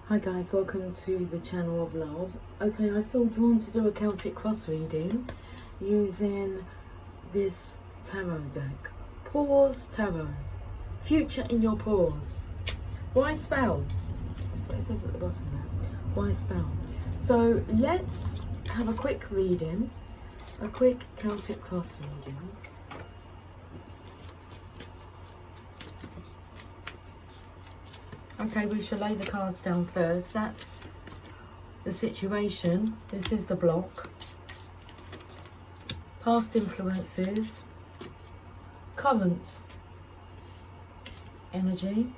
Hi guys, welcome to the channel of love. Okay, I feel drawn to do a Celtic cross reading using this tarot deck. Pause Tarot. Future in your pause. Why spell? That's what it says at the bottom there. Why spell? So let's have a quick reading. A quick Celtic cross reading. Okay, we shall lay the cards down first. That's the situation. This is the block. Past influences. Current energy.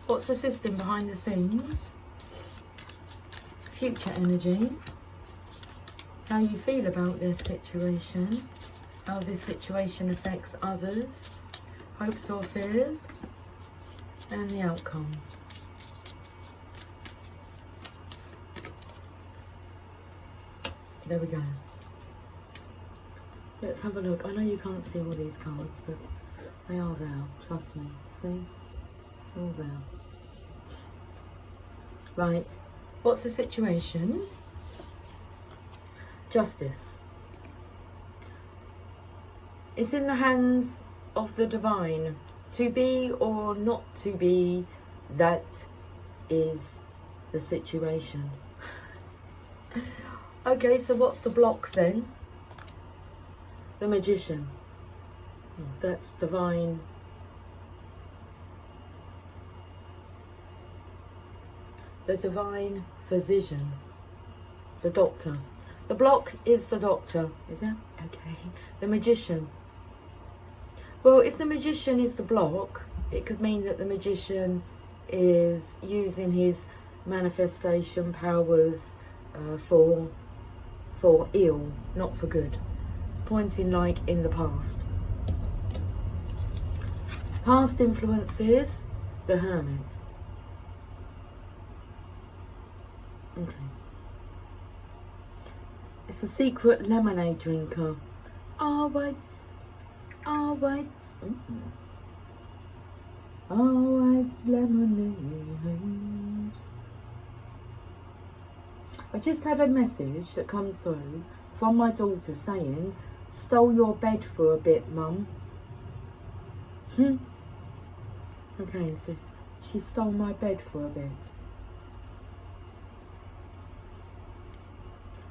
What's the system behind the scenes? Future energy. How you feel about this situation. How this situation affects others. Hopes or fears, and the outcome. There we go. Let's have a look. I know you can't see all these cards, but they are there. Trust me. See? All there. Right. What's the situation? Justice. It's in the hands of the divine. To be or not to be, that is the situation. Okay, so what's the block then? The Magician. That's divine. The divine physician. The doctor. The block is the doctor, is it? Okay. The Magician. Well, if the Magician is the block, it could mean that the Magician is using his manifestation powers for ill, not for good. It's pointing like in the past. Past influences, the Hermit. Okay. It's a secret lemonade drinker. Always. Always lemonade. I just had a message that come through from my daughter saying, stole your bed for a bit, Mum. Okay, so she stole my bed for a bit.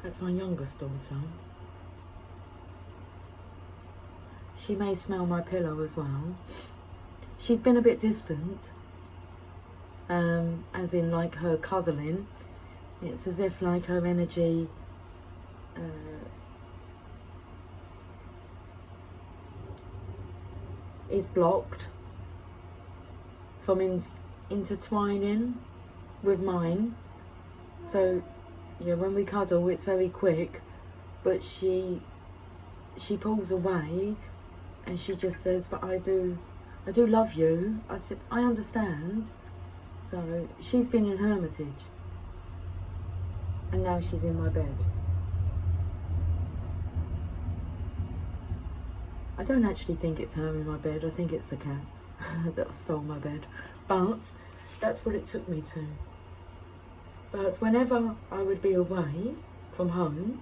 That's my youngest daughter. She may smell my pillow as well. She's been a bit distant, as in like her cuddling. It's as if like her energy is blocked from intertwining with mine. So yeah, when we cuddle it's very quick, but she pulls away. And she just says, but I do love you. I said, I understand. So she's been in Hermitage. And now she's in my bed. I don't actually think it's her in my bed. I think it's the cats that stole my bed. But that's what it took me to. But whenever I would be away from home,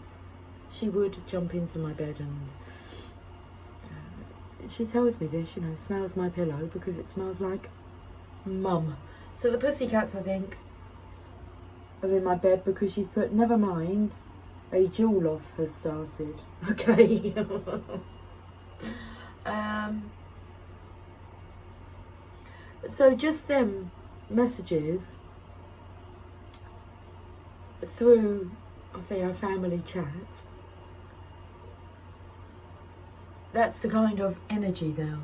she would jump into my bed and she tells me this, you know, smells my pillow because it smells like Mum. So the pussycats, I think, are in my bed because she's put, never mind, a jewel off has started. Okay. So just them messages through, I'll say, our family chat. That's the kind of energy there.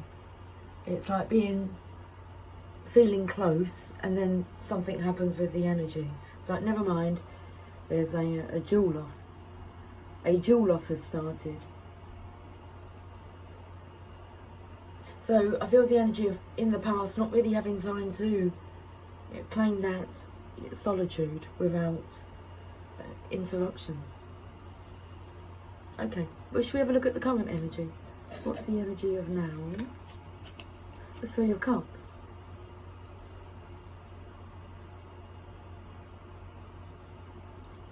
It's like feeling close, and then something happens with the energy. It's like, never mind, there's a jewel off. A jewel off has started. So I feel the energy of in the past, not really having time to claim that solitude without interruptions. Okay, well, should we have a look at the current energy? What's the energy of now? The Three of Cups.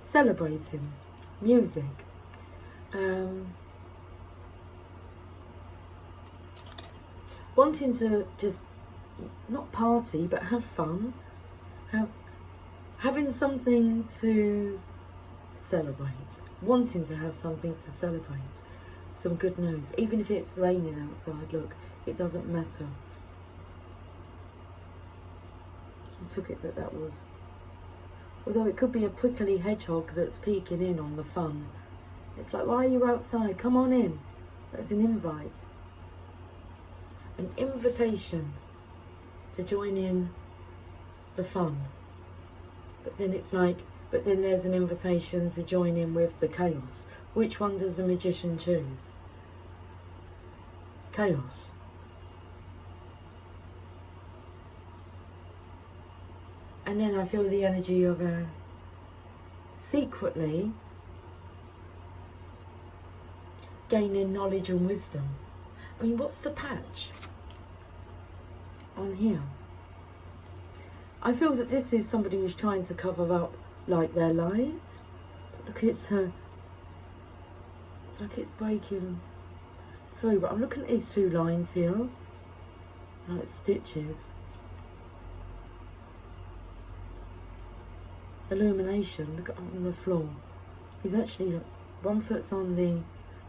celebrating music. Wanting to just not party but have fun, having something to celebrate, wanting to have something to celebrate, some good news, even if it's raining outside. Look, it doesn't matter. I took it that was, although it could be a prickly hedgehog that's peeking in on the fun. It's like, why are you outside? Come on in. That's an invite. An invitation to join in the fun. But then it's like, but then there's an invitation to join in with the chaos. Which one does the magician choose? Chaos. And then I feel the energy of secretly gaining knowledge and wisdom. I mean, what's the patch on here? I feel that this is somebody who's trying to cover up like their light. Look, it's like it's breaking through, but I'm looking at these two lines here, like stitches. Illumination, look at on the floor. He's actually, look, one foot's on the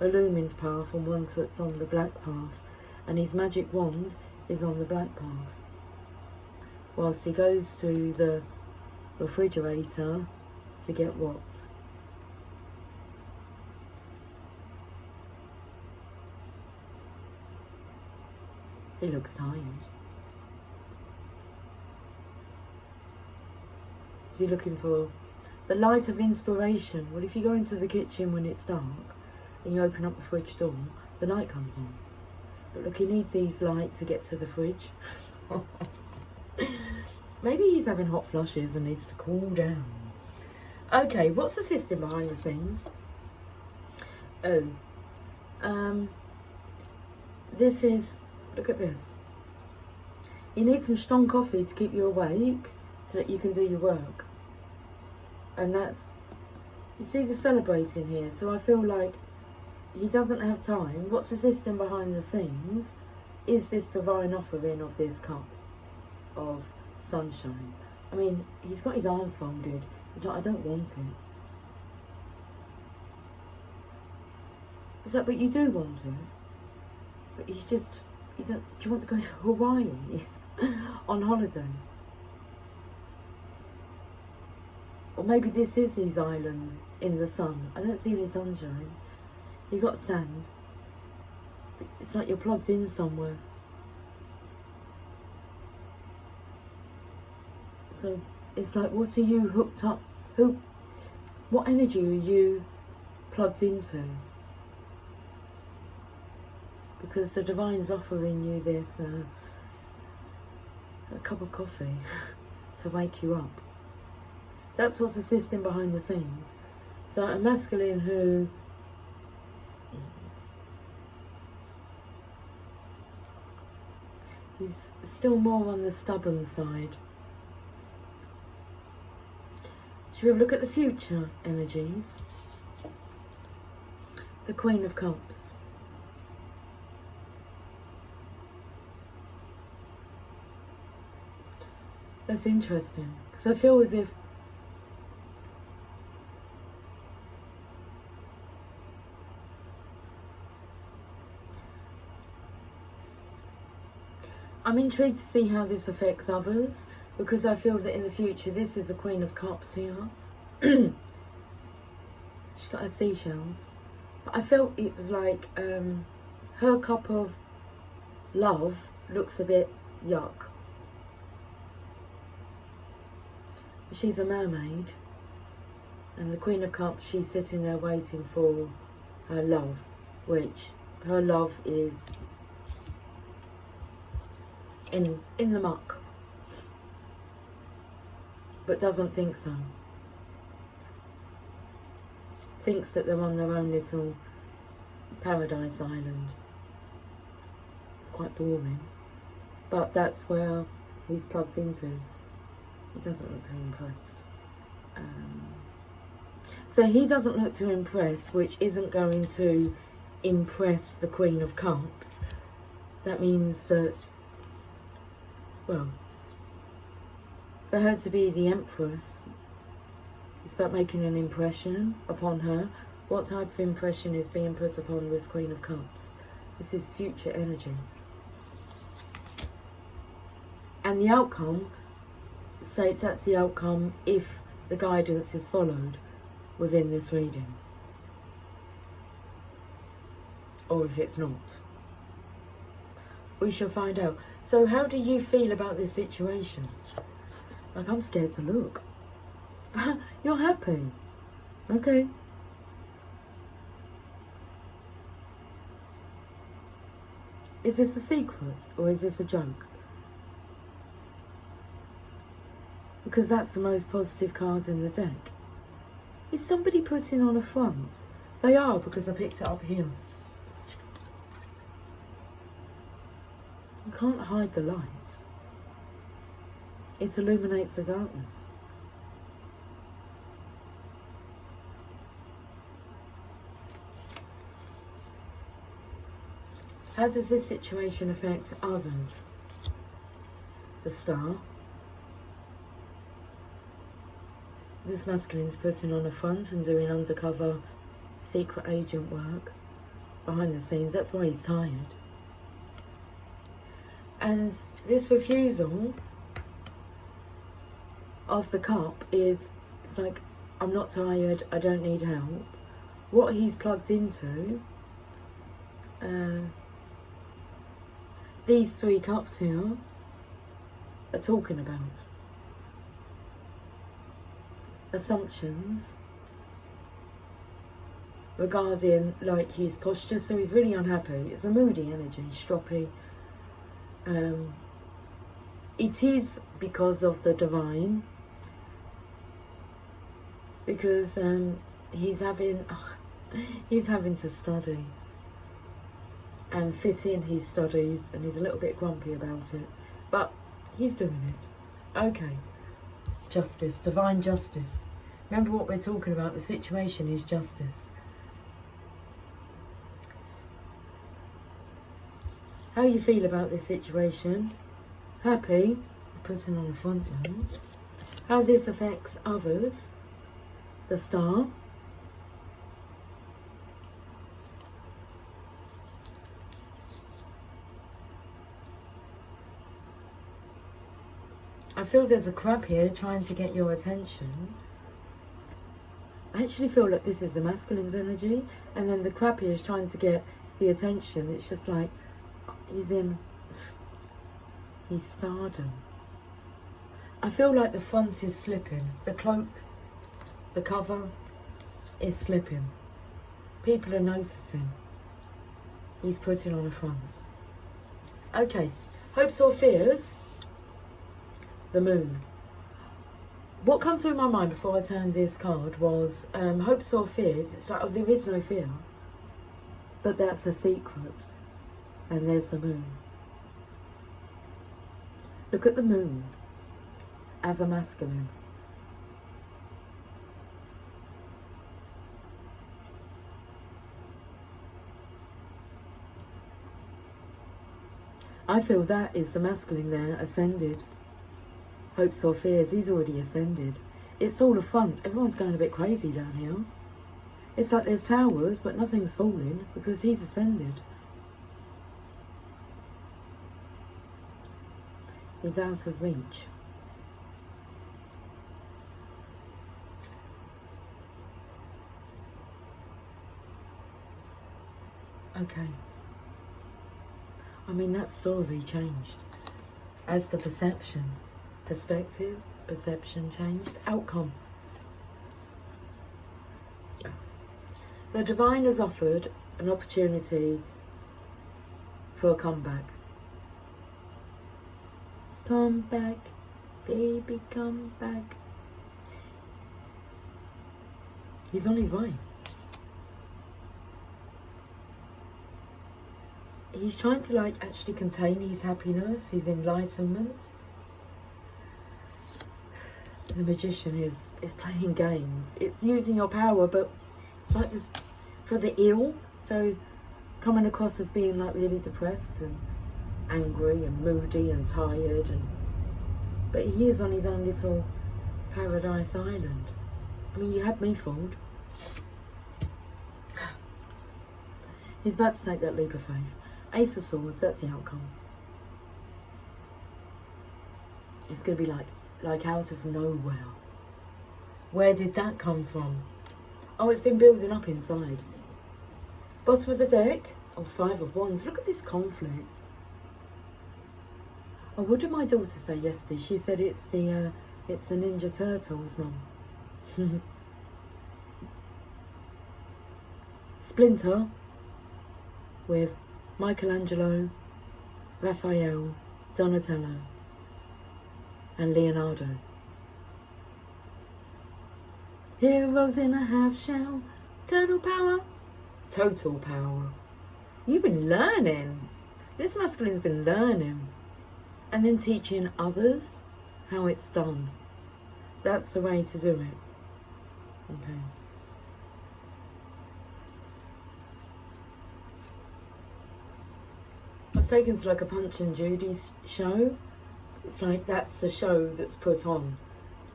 illumined path and one foot's on the black path, and his magic wand is on the black path, whilst he goes to the refrigerator to get what? He looks tired. Is he looking for the light of inspiration? Well, if you go into the kitchen when it's dark and you open up the fridge door, the light comes on. But look, he needs his light to get to the fridge. Maybe he's having hot flushes and needs to cool down. Okay, what's the system behind the scenes? Oh, this is, look at this. You need some strong coffee to keep you awake so that you can do your work. And that's, you see the celebrating here, so I feel like he doesn't have time. What's the system behind the scenes is this divine offering of this cup of sunshine. I mean, he's got his arms folded. He's like, I don't want it. It's like, but you do want it. So he's just, do you want to go to Hawaii on holiday? Or maybe this is his island in the sun. I don't see any sunshine. You've got sand. It's like you're plugged in somewhere. So it's like, what are you hooked up? What energy are you plugged into? Because the divine's offering you this a cup of coffee to wake you up. That's what's the system behind the scenes. So a masculine who is still more on the stubborn side. Should we have a look at the future energies? The Queen of Cups. That's interesting, because I feel as if I'm intrigued to see how this affects others, because I feel that in the future, this is a Queen of Cups here. She's got her seashells. But I felt it was like her cup of love looks a bit yuck. She's a mermaid. And the Queen of Cups, she's sitting there waiting for her love, which her love is in the muck, but doesn't think so. Thinks that they're on their own little paradise island. It's quite boring, but that's where he's plugged into. He doesn't look too impressed. So he doesn't look to impress, which isn't going to impress the Queen of Cups. That means that, well, for her to be the Empress, it's about making an impression upon her. What type of impression is being put upon this Queen of Cups? This is future energy. And the outcome states that's the outcome if the guidance is followed within this reading. Or if it's not. We shall find out. So how do you feel about this situation? Like, I'm scared to look. You're happy. Okay. Is this a secret or is this a joke? Because that's the most positive card in the deck. Is somebody putting on a front? They are, because I picked it up here. You can't hide the light. It illuminates the darkness. How does this situation affect others? The Star. This masculine's putting on a front and doing undercover secret agent work behind the scenes. That's why he's tired. And this refusal of the Cup is, it's like, I'm not tired, I don't need help. What he's plugged into, these 3 cups here are talking about assumptions regarding like his posture. So he's really unhappy. It's a moody energy, stroppy. It is because of the divine, because he's having to study and fit in his studies, and he's a little bit grumpy about it, but he's doing it. Okay. Justice, divine justice. Remember what we're talking about. The situation is justice. How you feel about this situation? Happy. Putting on the front line. How this affects others. The Star. I feel there's a crab here trying to get your attention. I actually feel like this is the masculine's energy, and then the crab here is trying to get the attention. It's just like he's stardom. I feel like the front is slipping. The cloak, the cover is slipping. People are noticing. He's putting on a front. Okay, hopes or fears. The Moon. What comes through my mind before I turned this card was hopes or fears. It's like, oh, there is no fear, but that's a secret. And there's the Moon. Look at the Moon as a masculine. I feel that is the masculine there, ascended. Hopes or fears, he's already ascended. It's all a front. Everyone's going a bit crazy down here. It's like there's towers, but nothing's falling because he's ascended. He's out of reach. Okay. I mean, that story changed. As to perception. Perspective, perception changed, outcome. The divine has offered an opportunity for a comeback. Come back, baby, come back. He's on his way. He's trying to like actually contain his happiness, his enlightenment. the magician is playing games. It's using your power, but it's like this for the ill. So coming across as being like really depressed and angry and moody and tired, but he is on his own little paradise island. I mean, you had me fooled. He's about to take that leap of faith. Ace of Swords, that's the outcome. It's going to be like out of nowhere. Where did that come from? Oh, it's been building up inside. Bottom of the deck. Oh, Five of Wands. Look at this conflict. Oh, what did my daughter say yesterday? She said it's the Ninja Turtles, Mum. Splinter with Michelangelo, Raphael, Donatello and Leonardo. Heroes in a half shell, total power. Total power. You've been learning. This masculine's been learning. And then teaching others how it's done. That's the way to do it. Okay. I was taken to like a Punch and Judy's show. It's like that's the show that's put on,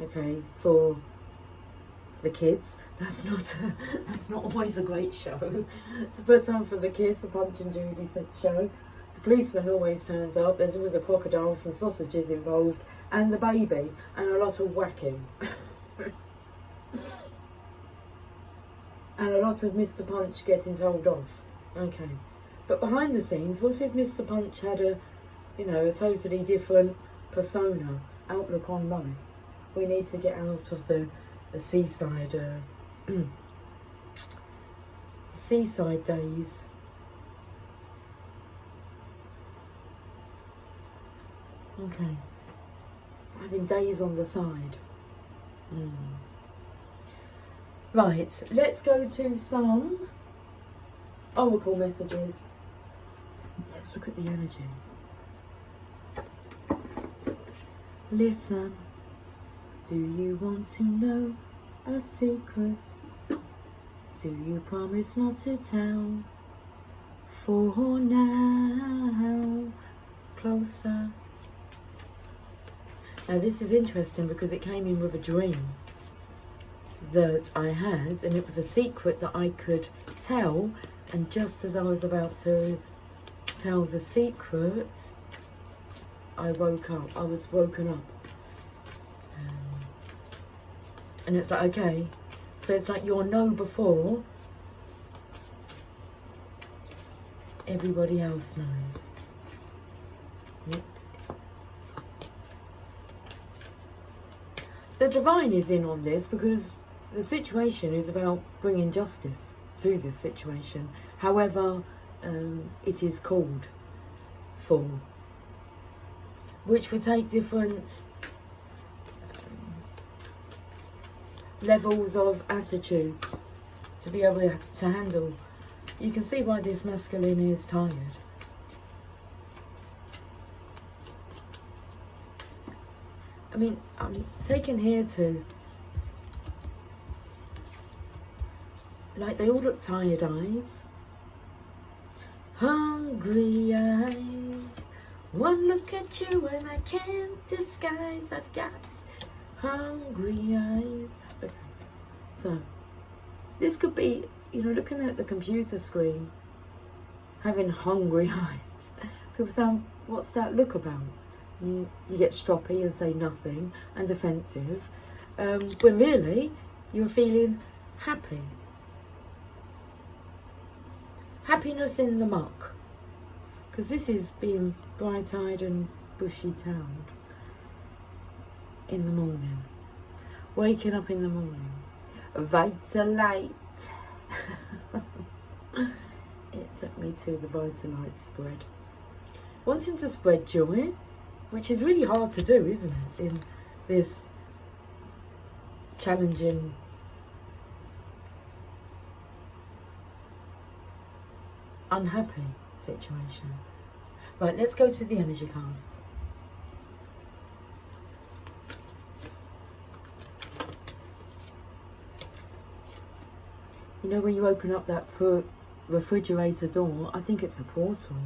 okay, for the kids. That's not always a great show to put on for the kids. A Punch and Judy show. The policeman always turns up. There's always a crocodile, some sausages involved, and the baby, and a lot of whacking, and a lot of Mr. Punch getting told off. Okay, but behind the scenes, what if Mr. Punch had a totally different persona, outlook on life? We need to get out of the seaside seaside days. Okay, having days on the side. Right, let's go to some oracle messages. Let's look at the energy. Listen, do you want to know a secret? Do you promise not to tell? For now, closer. Now this is interesting because it came in with a dream that I had, and it was a secret that I could tell, and just as I was about to tell the secret, I woke up. I was woken up. And it's like, okay, so it's like you'll know before everybody else knows. Yep. The divine is in on this because the situation is about bringing justice to this situation. However, it is called for, which would take different levels of attitudes to be able to handle. You can see why this masculine is tired. I mean, I'm taken here to, like, they all look tired eyes. Hungry eyes. One look at you and I can't disguise. I've got hungry eyes. Okay. So, this could be, looking at the computer screen, having hungry eyes. People say, what's that look about? You get stroppy and say nothing and defensive, when really you're feeling happy. Happiness in the muck, because this is being bright-eyed and bushy-tailed in the morning, waking up in the morning, Vitalite. It took me to the Vitalite spread, wanting to spread joy, which is really hard to do, isn't it, in this challenging unhappy situation. Right, let's go to the energy cards. know, when you open up that refrigerator door, I think it's a portal.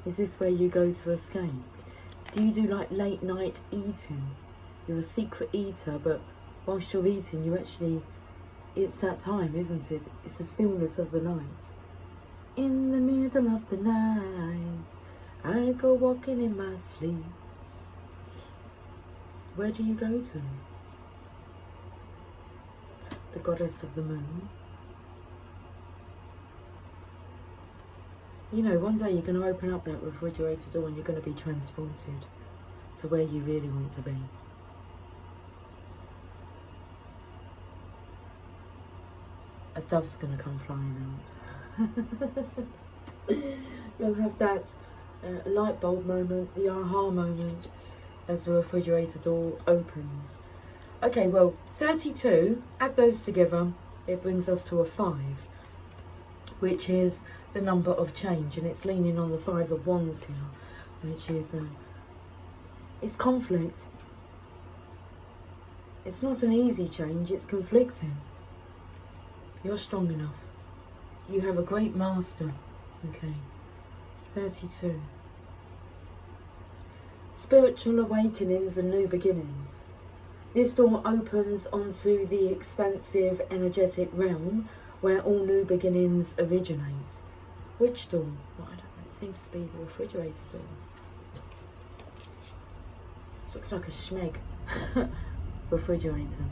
Is this where you go to escape? Do you do like late night eating? You're a secret eater, but whilst you're eating, you actually, it's that time, isn't it? It's the stillness of the night. In the middle of the night, I go walking in my sleep. Where do you go to? The goddess of the moon. You know, one day you're going to open up that refrigerator door and you're going to be transported to where you really want to be. A dove's going to come flying out. You'll have that light bulb moment, the aha moment, as the refrigerator door opens. Okay, well, 32, add those together, it brings us to a 5, which is the number of change, and it's leaning on the 5 of Wands here, which is, it's conflict. It's not an easy change, it's conflicting. You're strong enough. You have a great master. Okay, 32. Spiritual awakenings and new beginnings. This door opens onto the expansive energetic realm where all new beginnings originate. Which door? Well, I don't know. It seems to be the refrigerator door. Looks like a schmeg. Refrigerator.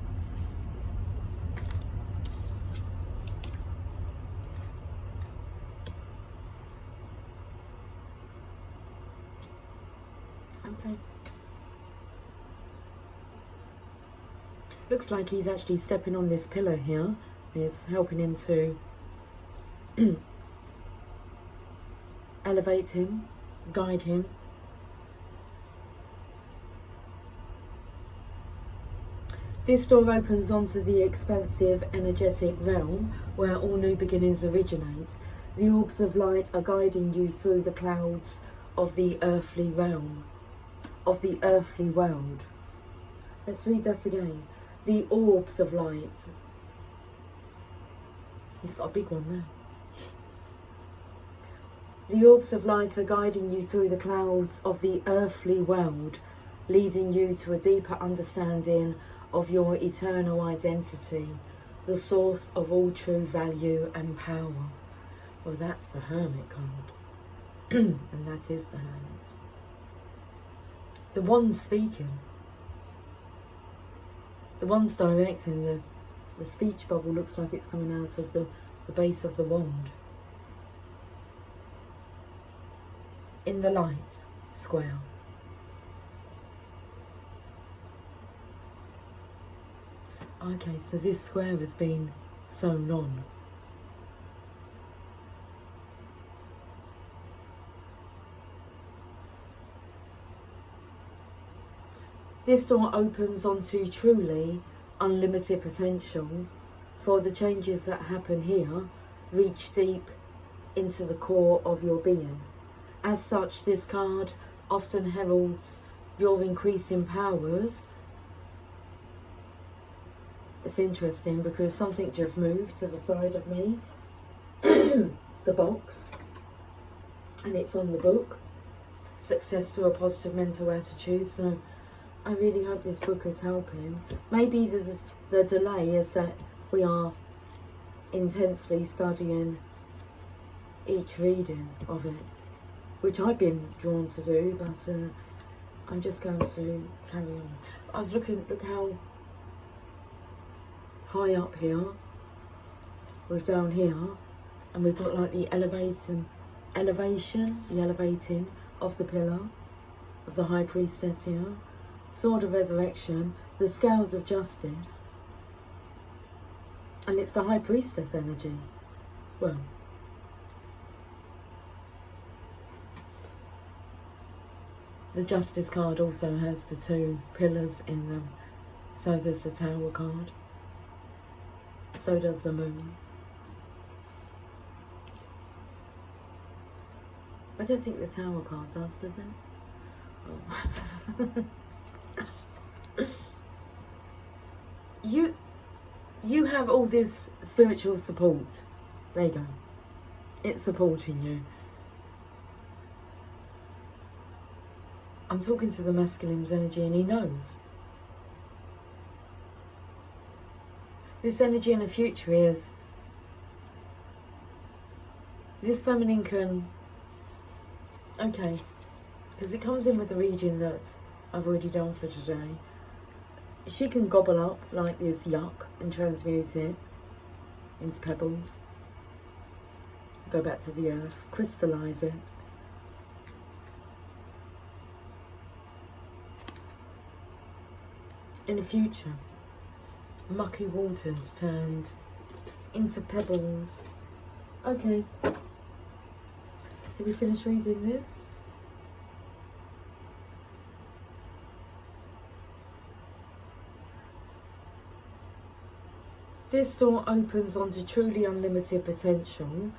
Okay. Looks like he's actually stepping on this pillar here. It's helping him to elevate him, guide him. This door opens onto the expansive energetic realm where all new beginnings originate. The orbs of light are guiding you through the clouds of the earthly realm, of the earthly world. Let's read that again. The orbs of light. He's got a big one there. The orbs of light are guiding you through the clouds of the earthly world, leading you to a deeper understanding of your eternal identity, the source of all true value and power. Well, that's the Hermit card. And that is the Hermit. The one's speaking. The one's directing. The speech bubble looks like it's coming out of the base of the wand. In the light square. Okay, so this square has been sewn on. This door opens onto truly unlimited potential, for the changes that happen here reach deep into the core of your being. As such, this card often heralds your increasing powers. It's interesting because something just moved to the side of me, the box, and it's on the book, Success to a Positive Mental Attitude. So I really hope this book is helping. Maybe the delay is that we are intensely studying each reading of it, which I've been drawn to do, but I'm just going to carry on. I was looking, look how high up here, we're down here, and we've got like the elevating of the pillar of the High Priestess here, Sword of Resurrection, the Scales of Justice, and it's the High Priestess energy. Well, the Justice card also has the 2 pillars in them. So does the Tower card. So does the Moon. I don't think the Tower card does it? Oh. you have all this spiritual support. There you go. It's supporting you. I'm talking to the masculine's energy and he knows. This energy in the future is, this feminine can, okay, because it comes in with the reading that I've already done for today. She can gobble up like this yuck and transmute it into pebbles. Go back to the earth, crystallize it. In the future, mucky waters turned into pebbles. Okay. Did we finish reading this? This door opens onto truly unlimited potential,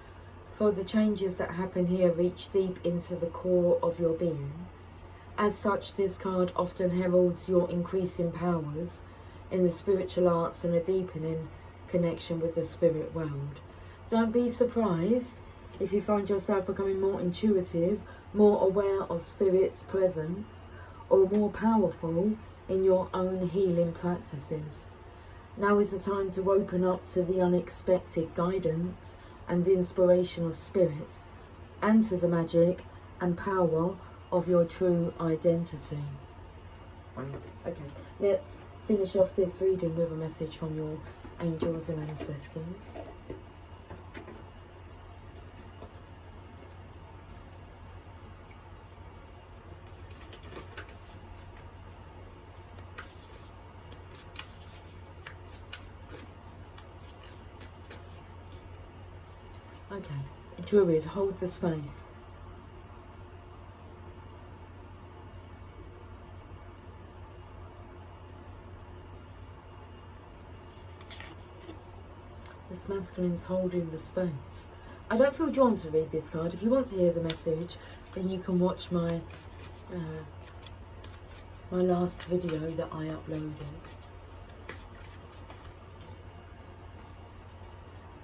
for the changes that happen here reach deep into the core of your being. As such, this card often heralds your increasing powers in the spiritual arts and a deepening connection with the spirit world. Don't be surprised if you find yourself becoming more intuitive, more aware of spirit's presence, or more powerful in your own healing practices. Now is the time to open up to the unexpected guidance and inspiration of spirit, and to the magic and power of your true identity. Okay, let's finish off this reading with a message from your angels and ancestors. Okay, Druid, hold the space. This masculine's holding the space. I don't feel drawn to read this card. If you want to hear the message, then you can watch my my last video that I uploaded.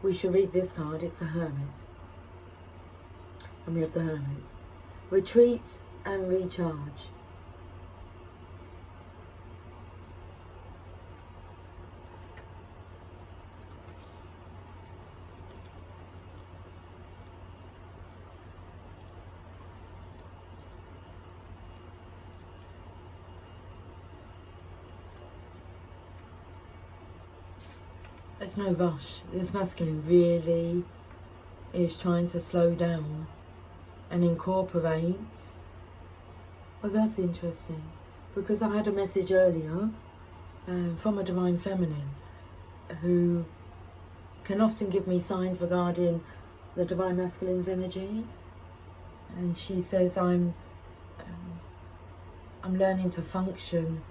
We shall read this card. It's a Hermit. And we have the Hermit. Retreat and recharge. There's no rush. This masculine really is trying to slow down and incorporate. Well, that's interesting, because I had a message earlier from a divine feminine who can often give me signs regarding the divine masculine's energy, and she says I'm learning to function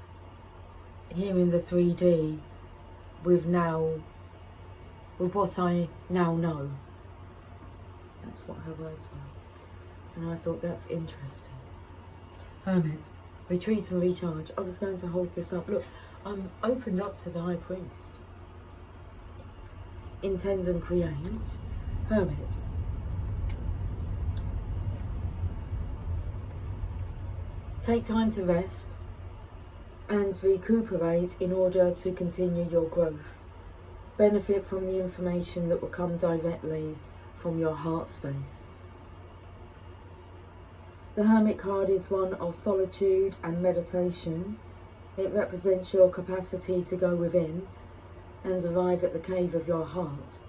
here in the 3D with what I now know. That's what her words were. And I thought that's interesting. Hermit, retreat and recharge. I was going to hold this up. Look, I'm opened up to the High Priest. Intend and create. Hermit. Take time to rest and recuperate in order to continue your growth. Benefit from the information that will come directly from your heart space. The Hermit card is one of solitude and meditation. It represents your capacity to go within and arrive at the cave of your heart.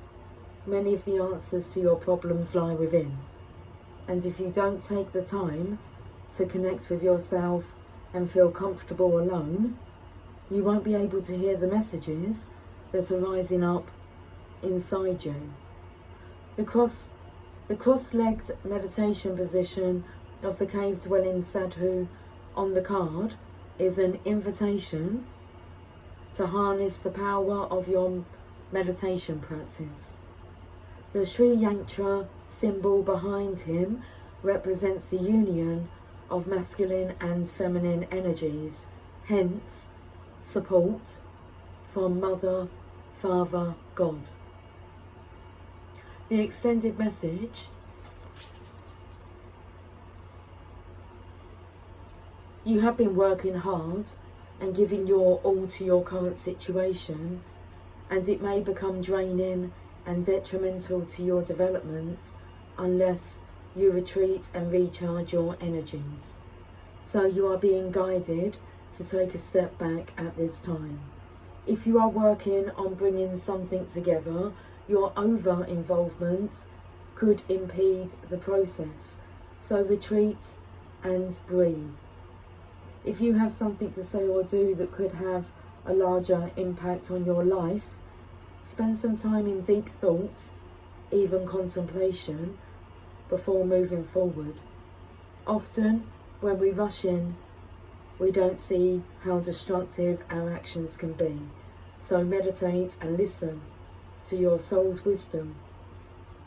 Many of the answers to your problems lie within, and if you don't take the time to connect with yourself and feel comfortable alone, you won't be able to hear the messages that are rising up inside you. The cross-legged meditation position of the cave-dwelling sadhu on the card is an invitation to harness the power of your meditation practice. The Sri Yantra symbol behind him represents the union of masculine and feminine energies, hence support, from Mother, Father, God. The extended message: you have been working hard and giving your all to your current situation, and it may become draining and detrimental to your development unless you retreat and recharge your energies. So you are being guided to take a step back at this time. If you are working on bringing something together, your over-involvement could impede the process. So retreat and breathe. If you have something to say or do that could have a larger impact on your life, spend some time in deep thought, even contemplation, before moving forward. Often, when we rush in, we don't see how destructive our actions can be. So meditate and listen to your soul's wisdom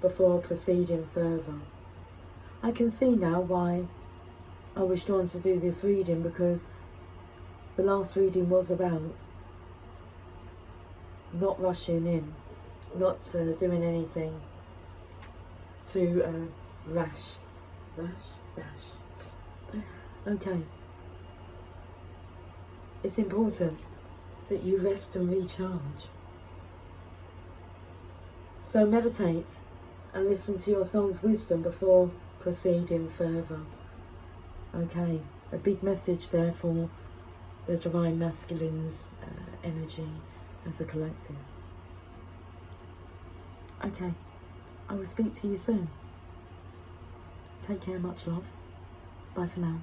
before proceeding further. I can see now why I was drawn to do this reading, because the last reading was about not rushing in, not doing anything too rash. Okay. It's important that you rest and recharge. So meditate and listen to your soul's wisdom before proceeding further. Okay, a big message there for the Divine Masculine's energy as a collective. Okay, I will speak to you soon. Take care, much love. Bye for now.